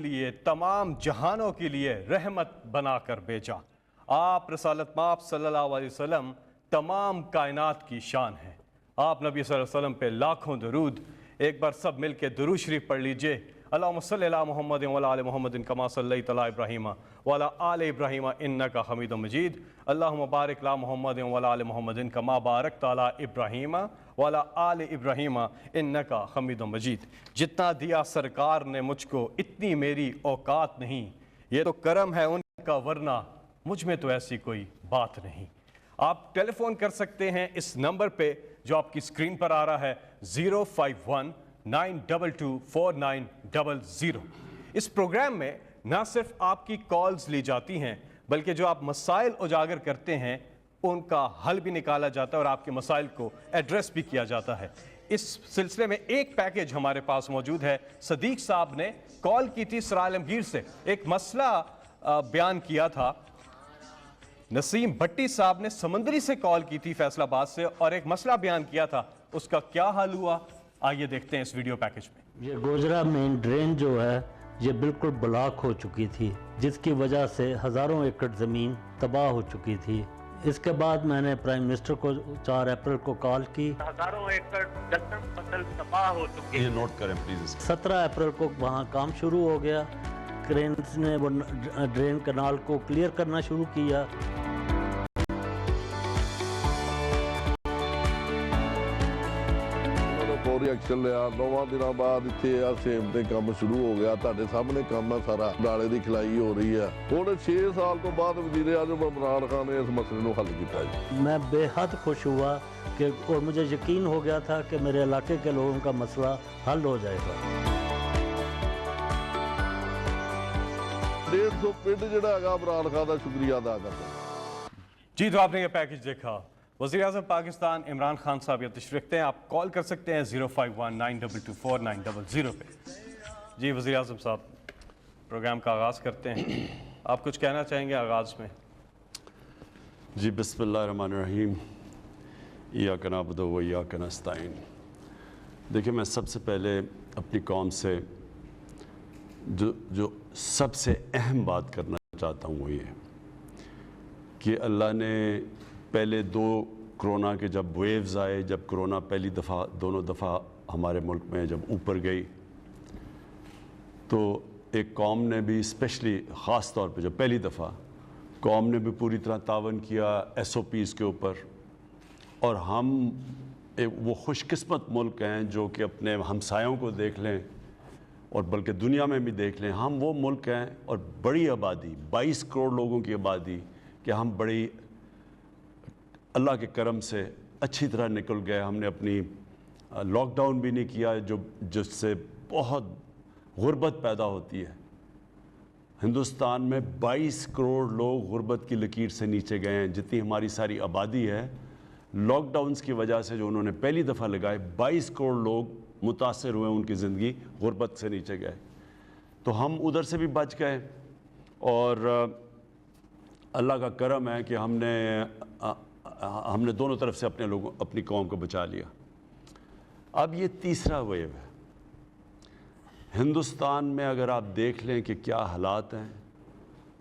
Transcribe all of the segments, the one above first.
لیے تمام جہانوں کے لیے رحمت بنا کر بھیجا۔ آپ رسالت مآب صلی اللہ علیہ وسلم تمام کائنات کی شان ہے۔ آپ نبی صلی اللہ علیہ وسلم پہ لاکھوں درود۔ ایک بار سب مل کے درود شریف پڑھ لیجئے۔ اللہم صلی علی محمد وعلی آل محمد کما صلیت علی ابراہیم وعلی آل ابراہیم انک حمید مجید۔ اللہم بارک علی محمد وعلی آل محمد کما بارکت علی ابراہیم وعلی آل ابراہیم انک حمید مجید۔ جتنا دیا سرکار نے مجھ کو اتنی میری اوقات نہیں، یہ تو کرم ہے ان کا ورنہ مجھ میں تو ایسی کوئی بات نہیں۔ آپ ٹیلی فون کر سکتے ہیں اس نمبر پہ جو آپ کی اسکرین پر آ رہا ہے 051-922-4900۔ اس پروگرام میں نہ صرف آپ کی کالز لی جاتی ہیں بلکہ جو آپ مسائل اجاگر کرتے ہیں ان کا حل بھی نکالا جاتا ہے اور آپ کے مسائل کو ایڈریس بھی کیا جاتا ہے۔ اس سلسلے میں ایک پیکیج ہمارے پاس موجود ہے۔ صدیق صاحب نے کال کی تھی سرائے عالمگیر سے، ایک مسئلہ بیان کیا تھا۔ نسیم بھٹی صاحب نے سمندری سے کال کی تھی فیصل آباد سے اور ایک مسئلہ بیان کیا تھا، اس کا کیا حل ہوا آئیے دیکھتے ہیں اس ویڈیو پیکیج میں۔ یہ گوجرا مین ڈرین جو ہے یہ بالکل بلاک ہو چکی تھی، جس کی وجہ سے ہزاروں ایکڑ زمین تباہ ہو چکی تھی۔ اس کے بعد میں نے پرائم منسٹر کو 4 اپریل کو کال کی۔ ہزاروں ایکڑ دلدل فصل تباہ ہو چکی ہے۔ نوٹ کریں پلیز۔ 17 اپریل کو وہاں کام شروع ہو گیا، کرینز نے وہ ڈرین کنال کو کلیئر کرنا شروع کیا۔ فوری ایکشن لیا، 9 دنوں بعد اتنے سیم تے کام شروع ہو گیا۔ تہاڈے سامنے کام ہے سارا، ڈالے دی کھلائی ہو رہی ہے۔ ہن 6 سال تو بعد وزیر اعظم عمران خان نے اس مسئلے نو حل کیتا ہے۔ میں بے حد خوش ہوا کہ اور مجھے یقین ہو گیا تھا کہ میرے علاقے کے لوگوں کا مسئلہ حل ہو جائے گا۔ 150 پنڈ جڑا ہے عمران خان کا شکریہ ادا کرتا ہے۔ جی تو آپ نے یہ پیکیج دیکھا۔ وزیر اعظم پاکستان عمران خان صاحب یہ تشریف رکھتے ہیں، آپ کال کر سکتے ہیں 051-922-4900 پہ۔ جی وزیر اعظم صاحب پروگرام کا آغاز کرتے ہیں، آپ کچھ کہنا چاہیں گے آغاز میں؟ جی بسم اللہ الرحمن الرحیم، ایاک نعبد و ایاک نستعین۔ دیکھیں میں سب سے پہلے اپنی قوم سے جو سب سے اہم بات کرنا چاہتا ہوں وہ یہ کہ اللہ نے پہلے 2 کرونا کے جب ویوز آئے، جب کرونا پہلی دفعہ دونوں دفعہ ہمارے ملک میں جب اوپر گئی تو ایک قوم نے بھی اسپیشلی خاص طور پہ جب پہلی دفعہ قوم نے بھی پوری طرح تعاون کیا SOPs کے اوپر، اور ہم وہ خوش قسمت ملک ہیں جو کہ اپنے ہمسایوں کو دیکھ لیں اور بلکہ دنیا میں بھی دیکھ لیں، ہم وہ ملک ہیں اور بڑی آبادی 22 کروڑ لوگوں کی آبادی کہ ہم بڑی اللہ کے کرم سے اچھی طرح نکل گئے۔ ہم نے اپنی لاک ڈاؤن بھی نہیں کیا جس سے بہت غربت پیدا ہوتی ہے۔ ہندوستان میں 22 کروڑ لوگ غربت کی لکیر سے نیچے گئے ہیں، جتنی ہماری ساری آبادی ہے لاک ڈاؤنز کی وجہ سے جو انہوں نے پہلی دفعہ لگائے 22 کروڑ لوگ متاثر ہوئے، ان کی زندگی غربت سے نیچے گئے، تو ہم ادھر سے بھی بچ گئے اور اللہ کا کرم ہے کہ ہم نے دونوں طرف سے اپنی قوم کو بچا لیا۔ اب یہ تیسرا ویو ہے ہندوستان میں، اگر آپ دیکھ لیں کہ کیا حالات ہیں،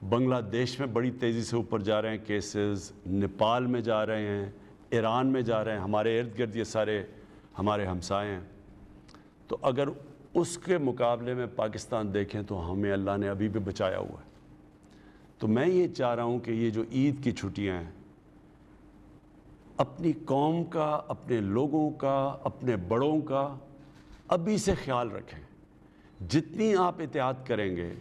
بنگلہ دیش میں بڑی تیزی سے اوپر جا رہے ہیں کیسز، نیپال میں جا رہے ہیں، ایران میں جا رہے ہیں، ہمارے ارد گرد یہ سارے ہمارے ہمسائے ہیں، تو اگر اس کے مقابلے میں پاکستان دیکھیں تو ہمیں اللہ نے ابھی بھی بچایا ہوا ہے۔ تو میں یہ چاہ رہا ہوں کہ یہ جو عید کی چھٹیاں ہیں، اپنی قوم کا، اپنے لوگوں کا، اپنے بڑوں کا ابھی سے خیال رکھیں۔ جتنی آپ احتیاط کریں گے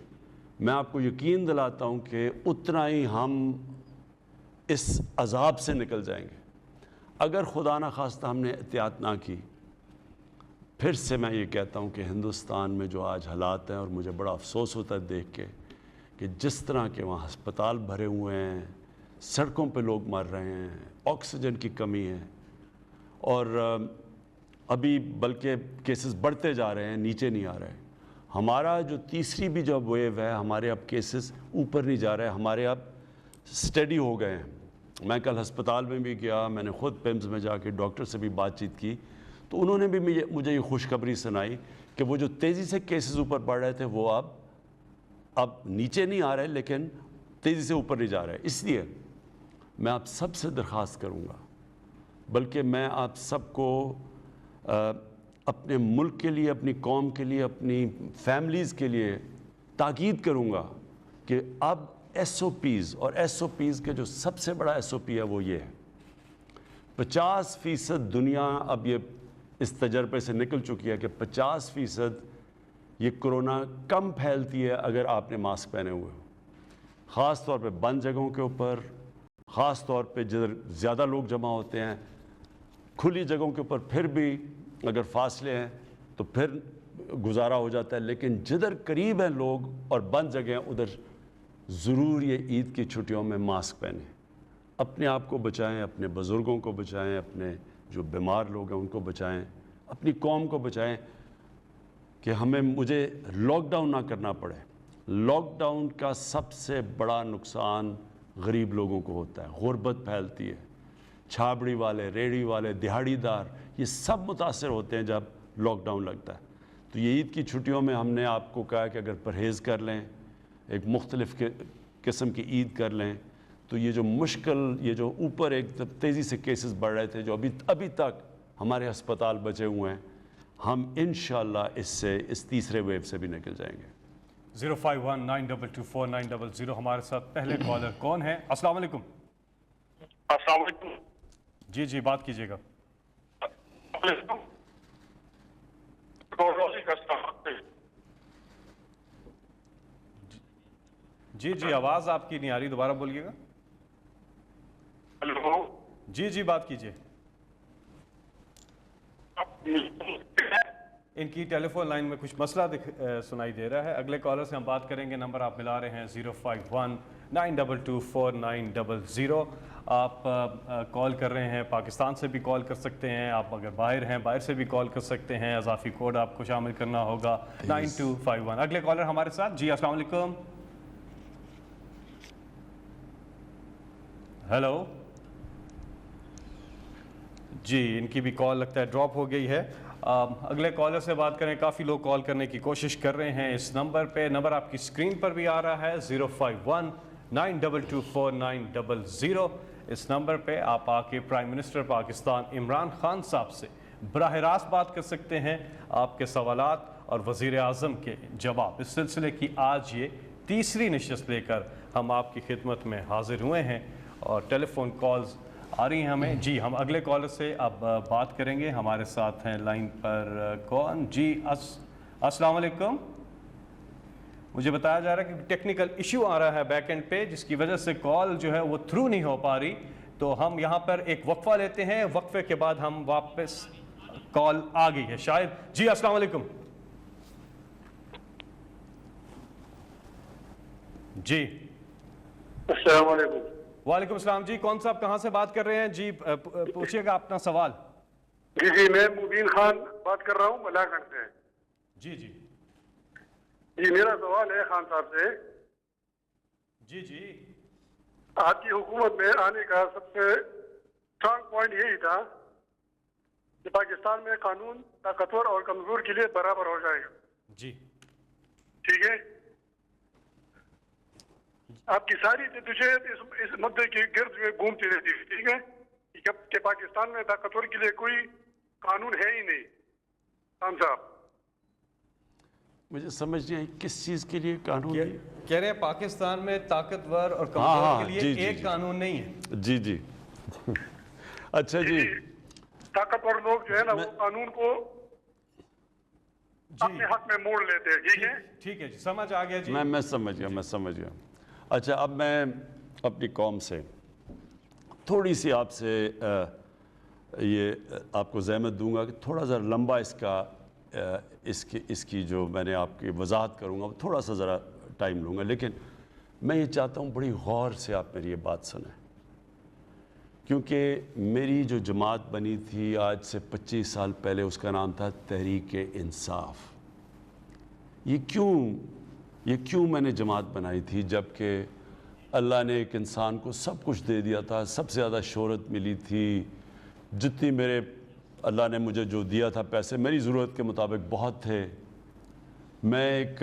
میں آپ کو یقین دلاتا ہوں کہ اتنا ہی ہم اس عذاب سے نکل جائیں گے۔ اگر خدا نخواستہ ہم نے احتیاط نہ کی، پھر سے میں یہ کہتا ہوں کہ ہندوستان میں جو آج حالات ہیں، اور مجھے بڑا افسوس ہوتا ہے دیکھ کے کہ جس طرح کے وہاں ہسپتال بھرے ہوئے ہیں، سڑکوں پہ لوگ مر رہے ہیں، آکسیجن کی کمی ہے، اور ابھی بلکہ کیسز بڑھتے جا رہے ہیں، نیچے نہیں آ رہے۔ ہمارا جو تیسری بھی جو ویو ہے، ہمارے اب کیسز اوپر نہیں جا رہے، ہمارے اب سٹیڈی ہو گئے ہیں۔ میں کل ہسپتال میں بھی گیا، میں نے خود پیمز میں جا کے ڈاکٹر سے بھی بات چیت کی، تو انہوں نے بھی مجھے یہ خوشخبری سنائی کہ وہ جو تیزی سے کیسز اوپر بڑھ رہے تھے وہ اب اب نیچے نہیں آ رہے لیکن تیزی سے اوپر نہیں جا رہے. اس لیے میں آپ سب سے درخواست کروں گا, بلکہ میں آپ سب کو اپنے ملک کے لیے, اپنی قوم کے لیے, اپنی فیملیز کے لیے تاکید کروں گا کہ اب ایس او پیز, اور ایس او پیز کے جو سب سے بڑا ایس او پی ہے وہ یہ ہے, 50% دنیا اب یہ اس تجربے سے نکل چکی ہے کہ 50% یہ کرونا کم پھیلتی ہے اگر آپ نے ماسک پہنے ہوئے ہو, خاص طور پہ بند جگہوں کے اوپر, خاص طور پہ جدھر زیادہ لوگ جمع ہوتے ہیں. کھلی جگہوں کے اوپر پھر بھی اگر فاصلے ہیں تو پھر گزارا ہو جاتا ہے, لیکن جدھر قریب ہیں لوگ اور بند جگہ ہیں ادھر ضرور یہ عید کی چھٹیوں میں ماسک پہنیں. اپنے آپ کو بچائیں, اپنے بزرگوں کو بچائیں, اپنے جو بیمار لوگ ہیں ان کو بچائیں, اپنی قوم کو بچائیں کہ مجھے لاک ڈاؤن نہ کرنا پڑے. لاک ڈاؤن کا سب سے بڑا نقصان غریب لوگوں کو ہوتا ہے, غربت پھیلتی ہے, چھابڑی والے, ریڑھی والے, دہاڑی دار, یہ سب متاثر ہوتے ہیں جب لاک ڈاؤن لگتا ہے. تو یہ عید کی چھٹیوں میں ہم نے آپ کو کہا کہ اگر پرہیز کر لیں, ایک مختلف قسم کی عید کر لیں, تو یہ جو مشکل, یہ جو اوپر ایک تیزی سے کیسز بڑھ رہے تھے جو ابھی تک ہمارے ہسپتال بچے ہوئے ہیں, ہم انشاءاللہ اس تیسرے ویو سے بھی نکل جائیں گے. 05192249000 ہمارے ساتھ پہلے کالر کون ہے؟ السلام علیکم. السلام علیکم. جی بات کیجیے گا. جی آواز آپ کی نہیں آ رہی, دوبارہ بولیے گا. ہلو. جی بات کیجیے. ان کی ٹیلی فون لائن میں کچھ مسئلہ سنائی دے رہا ہے. اگلے کالر سے ہم بات کریں گے. نمبر آپ ملا رہے ہیں 05192249000. آپ کال کر رہے ہیں, پاکستان سے بھی کال کر سکتے ہیں, آپ اگر باہر ہیں باہر سے بھی کال کر سکتے ہیں. اضافی کوڈ آپ کو شامل کرنا ہوگا 9251. اگلے کالر ہمارے ساتھ. جی السلام علیکم. ہیلو. جی ان کی بھی کال لگتا ہے ڈراپ ہو گئی ہے. اگلے کالر سے بات کریں. کافی لوگ کال کرنے کی کوشش کر رہے ہیں اس نمبر پہ. نمبر آپ کی اسکرین پر بھی آ رہا ہے 05192249000. اس نمبر پہ آپ آ کے پرائم منسٹر پاکستان عمران خان صاحب سے براہ راست بات کر سکتے ہیں. آپ کے سوالات اور وزیر اعظم کے جواب. اس سلسلے کی آج یہ تیسری نشست لے کر ہم آپ کی خدمت میں حاضر ہوئے ہیں اور ٹیلی فون کالز آ رہی ہیں ہمیں. جی ہم اگلے کالر سے اب بات کریں گے. ہمارے ساتھ ہیں لائن پر کون؟ جی السلام علیکم. مجھے بتایا جا رہا ہے کہ ٹیکنیکل ایشو آ رہا ہے بیک اینڈ پہ, جس کی وجہ سے کال جو ہے وہ تھرو نہیں ہو پا رہی. تو ہم یہاں پر ایک وقفہ لیتے ہیں, وقفے کے بعد ہم واپس کال آ گئی ہے شاید. جی السلام علیکم. جی السلام علیکم. وعلیکم السلام. جی کون صاحب کہاں سے بات کر رہے ہیں؟ جی پوچھیے گا اپنا سوال. جی میں مبین خان بات کر رہا ہوں بلا گھر سے. جی میرا سوال ہے خان صاحب سے. جی آپ کی حکومت میں آنے کا سب سے اسٹرانگ پوائنٹ یہی تھا کہ پاکستان میں قانون طاقتور اور کمزور کے لیے برابر ہو جائے گا. جی ٹھیک ہے. آپ کی ساری جدوجہد اس مدعے کے گرد میں گھومتی رہتی ہے. ٹھیک ہے کہ پاکستان میں طاقتور کے لیے کوئی قانون ہے ہی نہیں. خان صاحب مجھے سمجھ نہیں آئی کس چیز کے لیے قانون ہے؟ کہہ رہے ہیں پاکستان میں طاقتور اور کمزور کے لیے ایک قانون نہیں ہے. جی اچھا جی. طاقتور لوگ جو ہے نا وہ قانون کو اپنے حق میں موڑ لیتے ہیں. ٹھیک ہے جی سمجھ آ گیا. جی میں سمجھ گیا. اچھا اب میں اپنی قوم سے تھوڑی سی آپ سے یہ آپ کو زحمت دوں گا کہ تھوڑا ذرا لمبا اس کی جو میں نے آپ کی وضاحت کروں گا تھوڑا سا ذرا ٹائم لوں گا, لیکن میں یہ چاہتا ہوں بڑی غور سے آپ میری یہ بات سنیں, کیونکہ میری جو جماعت بنی تھی آج سے 25 سال پہلے اس کا نام تھا تحریک انصاف. یہ کیوں میں نے جماعت بنائی تھی جبکہ اللہ نے ایک انسان کو سب کچھ دے دیا تھا, سب سے زیادہ شہرت ملی تھی, جتنی اللہ نے مجھے جو دیا تھا پیسے میری ضرورت کے مطابق بہت تھے. میں ایک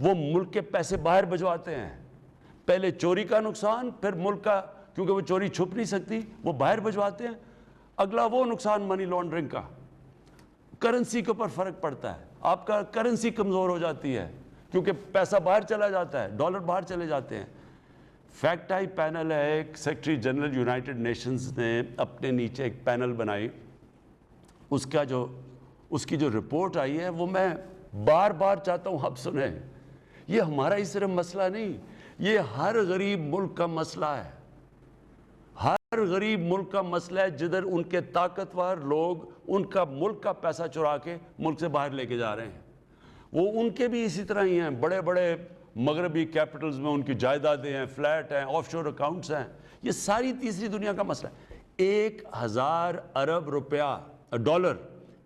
وہ ملک کے پیسے باہر بھجواتے ہیں. پہلے چوری کا نقصان, پھر ملک کا, کیونکہ وہ چوری چھپ نہیں سکتی, وہ باہر بھجواتے ہیں. اگلا وہ نقصان منی لانڈرنگ کا, کرنسی کے اوپر فرق پڑتا ہے, آپ کا کرنسی کمزور ہو جاتی ہے کیونکہ پیسہ باہر چلا جاتا ہے, ڈالر باہر چلے جاتے ہیں. فیکٹ آئی پینل ہے, ایک سیکرٹری جنرل یونائٹڈ نیشنز نے اپنے نیچے ایک پینل بنائی, اس کی جو رپورٹ آئی ہے وہ میں بار بار چاہتا ہوں آپ سنیں. یہ ہمارا ہی صرف مسئلہ نہیں, یہ ہر غریب ملک کا مسئلہ ہے. ہر غریب ملک کا مسئلہ ہے جدھر ان کے طاقتور لوگ ان کا ملک کا پیسہ چرا کے ملک سے باہر لے کے جا رہے ہیں. وہ ان کے بھی اسی طرح ہی ہیں, بڑے بڑے مغربی کیپٹلز میں ان کی جائیدادیں ہیں, فلیٹ ہیں, آف شور اکاؤنٹس ہیں. یہ ساری تیسری دنیا کا مسئلہ ہے. 1000 ارب ڈالر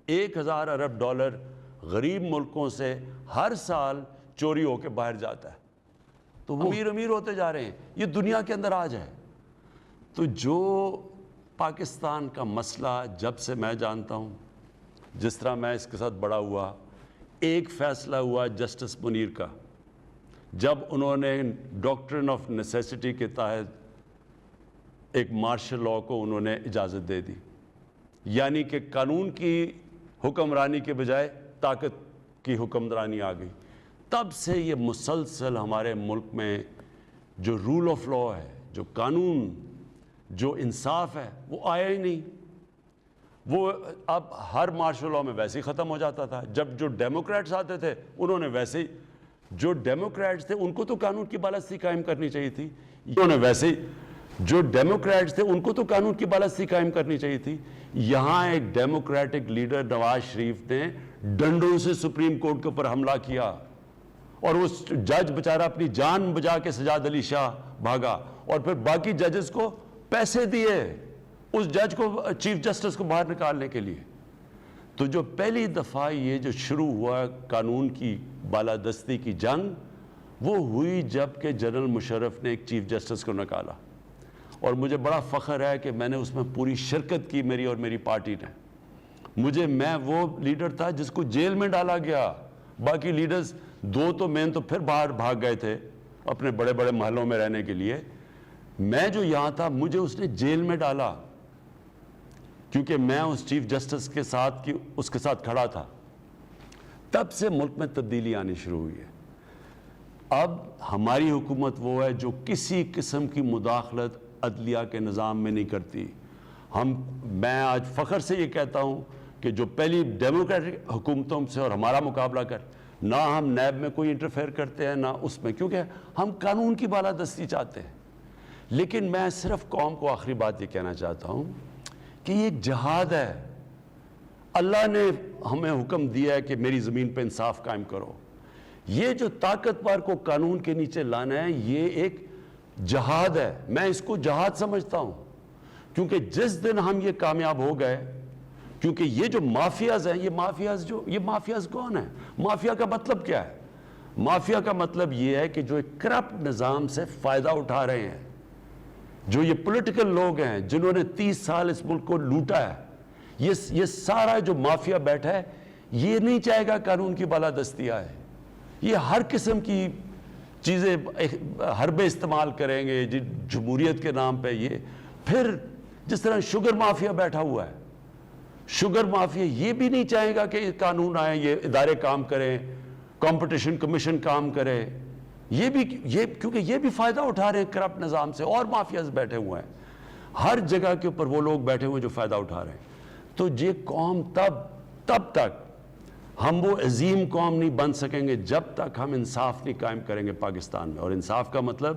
1000 ارب ڈالر غریب ملکوں سے ہر سال چوری ہو کے باہر جاتا ہے. تو وہ امیر ہوتے جا رہے ہیں. یہ دنیا کے اندر آج ہے. تو جو پاکستان کا مسئلہ جب سے میں جانتا ہوں, جس طرح میں اس کے ساتھ بڑا ہوا, ایک فیصلہ ہوا جسٹس منیر کا, جب انہوں نے ڈاکٹرن آف نیسیسٹی کے تحت ایک مارشل لاء کو انہوں نے اجازت دے دی, یعنی کہ قانون کی حکمرانی کے بجائے طاقت کی حکمرانی آ گئی. تب سے یہ مسلسل ہمارے ملک میں جو رول آف لاء ہے, جو قانون, جو انصاف ہے, وہ آیا ہی نہیں. وہ اب ہر مارشل لاء میں ویسے ہی ختم ہو جاتا تھا. جب جو ڈیموکریٹس آتے تھے انہوں نے ویسے ہی, جو ڈیموکریٹس تھے ان کو تو قانون کی بالادستی قائم کرنی چاہیے تھی, انہوں نے ویسے ہی, جو ڈیموکریٹس تھے ان کو تو قانون کی بالادستی قائم کرنی چاہیے تھی. یہاں ایک ڈیموکریٹک لیڈر نواز شریف نے ڈنڈوں سے سپریم کورٹ کے اوپر حملہ کیا, اور اس جج بیچارہ اپنی جان بجا کے سجاد علی شاہ بھاگا, اور پھر باقی ججز کو پیسے دیے اس جج کو, چیف جسٹس کو باہر نکالنے کے لیے. تو جو پہلی دفعہ یہ جو شروع ہوا قانون کی بالادستی کی جنگ, وہ ہوئی جب کہ جنرل مشرف نے ایک چیف جسٹس کو نکالا. اور مجھے بڑا فخر ہے کہ میں نے اس میں پوری شرکت کی, میری اور میری پارٹی نے. میں وہ لیڈر تھا جس کو جیل میں ڈالا گیا. باقی لیڈرز دو تو مین تو پھر باہر بھاگ گئے تھے اپنے بڑے بڑے محلوں میں رہنے کے لیے. میں جو یہاں تھا مجھے اس نے جیل میں ڈالا کیونکہ میں اس چیف جسٹس کے ساتھ کھڑا تھا. تب سے ملک میں تبدیلی آنی شروع ہوئی ہے. اب ہماری حکومت وہ ہے جو کسی قسم کی مداخلت عدلیہ کے نظام میں نہیں کرتی. میں آج فخر سے یہ کہتا ہوں کہ جو پہلی ڈیموکریٹک حکومتوں سے اور ہمارا مقابلہ نہ ہم نیب میں کوئی انٹرفیئر کرتے ہیں نہ اس میں, کیونکہ ہم قانون کی بالادستی چاہتے ہیں. لیکن میں صرف قوم کو آخری بات یہ کہنا چاہتا ہوں کہ یہ ایک جہاد ہے. اللہ نے ہمیں حکم دیا ہے کہ میری زمین پہ انصاف قائم کرو. یہ جو طاقتور کو قانون کے نیچے لانا ہے, یہ ایک جہاد ہے. میں اس کو جہاد سمجھتا ہوں کیونکہ جس دن ہم یہ کامیاب ہو گئے, کیونکہ یہ جو مافیاز ہیں, یہ مافیاز کون ہیں؟ مافیا کا مطلب کیا ہے؟ مافیا کا مطلب یہ ہے کہ جو ایک کرپٹ نظام سے فائدہ اٹھا رہے ہیں, جو یہ پولیٹیکل لوگ ہیں جنہوں نے 30 سال اس ملک کو لوٹا ہے, یہ سارا جو مافیا بیٹھا ہے یہ نہیں چاہے گا قانون کی بالادستی آئے. یہ ہر قسم کی چیزیں حربے استعمال کریں گے جمہوریت کے نام پہ. یہ پھر جس طرح شوگر مافیا بیٹھا ہوا ہے, شوگر مافیا یہ بھی نہیں چاہے گا کہ قانون آئے, یہ ادارے کام کریں, کمپٹیشن کمیشن کام کرے. کیونکہ یہ بھی فائدہ اٹھا رہے ہیں کرپٹ نظام سے, اور مافیاز بیٹھے ہوئے ہیں ہر جگہ کے اوپر, وہ لوگ بیٹھے ہوئے جو فائدہ اٹھا رہے ہیں. تو یہ قوم تب تک ہم وہ عظیم قوم نہیں بن سکیں گے جب تک ہم انصاف نہیں قائم کریں گے پاکستان میں. اور انصاف کا مطلب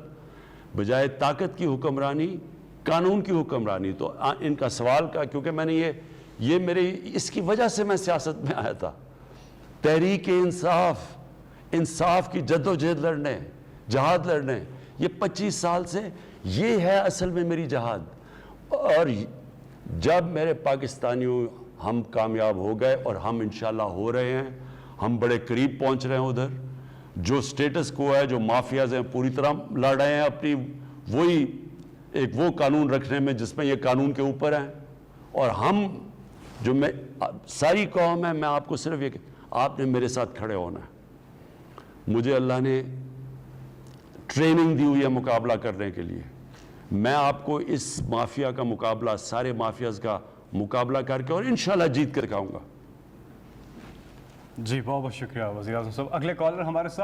بجائے طاقت کی حکمرانی, قانون کی حکمرانی. تو ان کا سوال کا, کیونکہ میں نے یہ میری اس کی وجہ سے میں سیاست میں آیا تھا, تحریک انصاف کی جد و جہد لڑنے, جہاد لڑنے. یہ 25 سال سے یہ ہے اصل میں میری جہاد. اور جب میرے پاکستانیوں ہم کامیاب ہو گئے, اور ہم انشاءاللہ ہو رہے ہیں, ہم بڑے قریب پہنچ رہے ہیں ادھر, جو سٹیٹس کو ہے, جو مافیاز ہیں پوری طرح لڑ رہے ہیں اپنی وہ قانون رکھنے میں جس میں یہ قانون کے اوپر ہیں. اور ہم جو ساری قوم ہے, میں آپ کو صرف یہ کہ آپ نے میرے ساتھ کھڑے ہونا ہے. مجھے اللہ نے ٹریننگ دی ہوئی ہے مقابلہ کرنے کے لیے. میں آپ کو اس مافیا کا مقابلہ، سارے مافیاز کا مقابلہ کر کے اور انشاءاللہ جیت کر دکھاؤں گا. جی بہت بہت شکریہ وزیر اعظم صاحب. اگلے کالر ہمارے ساتھ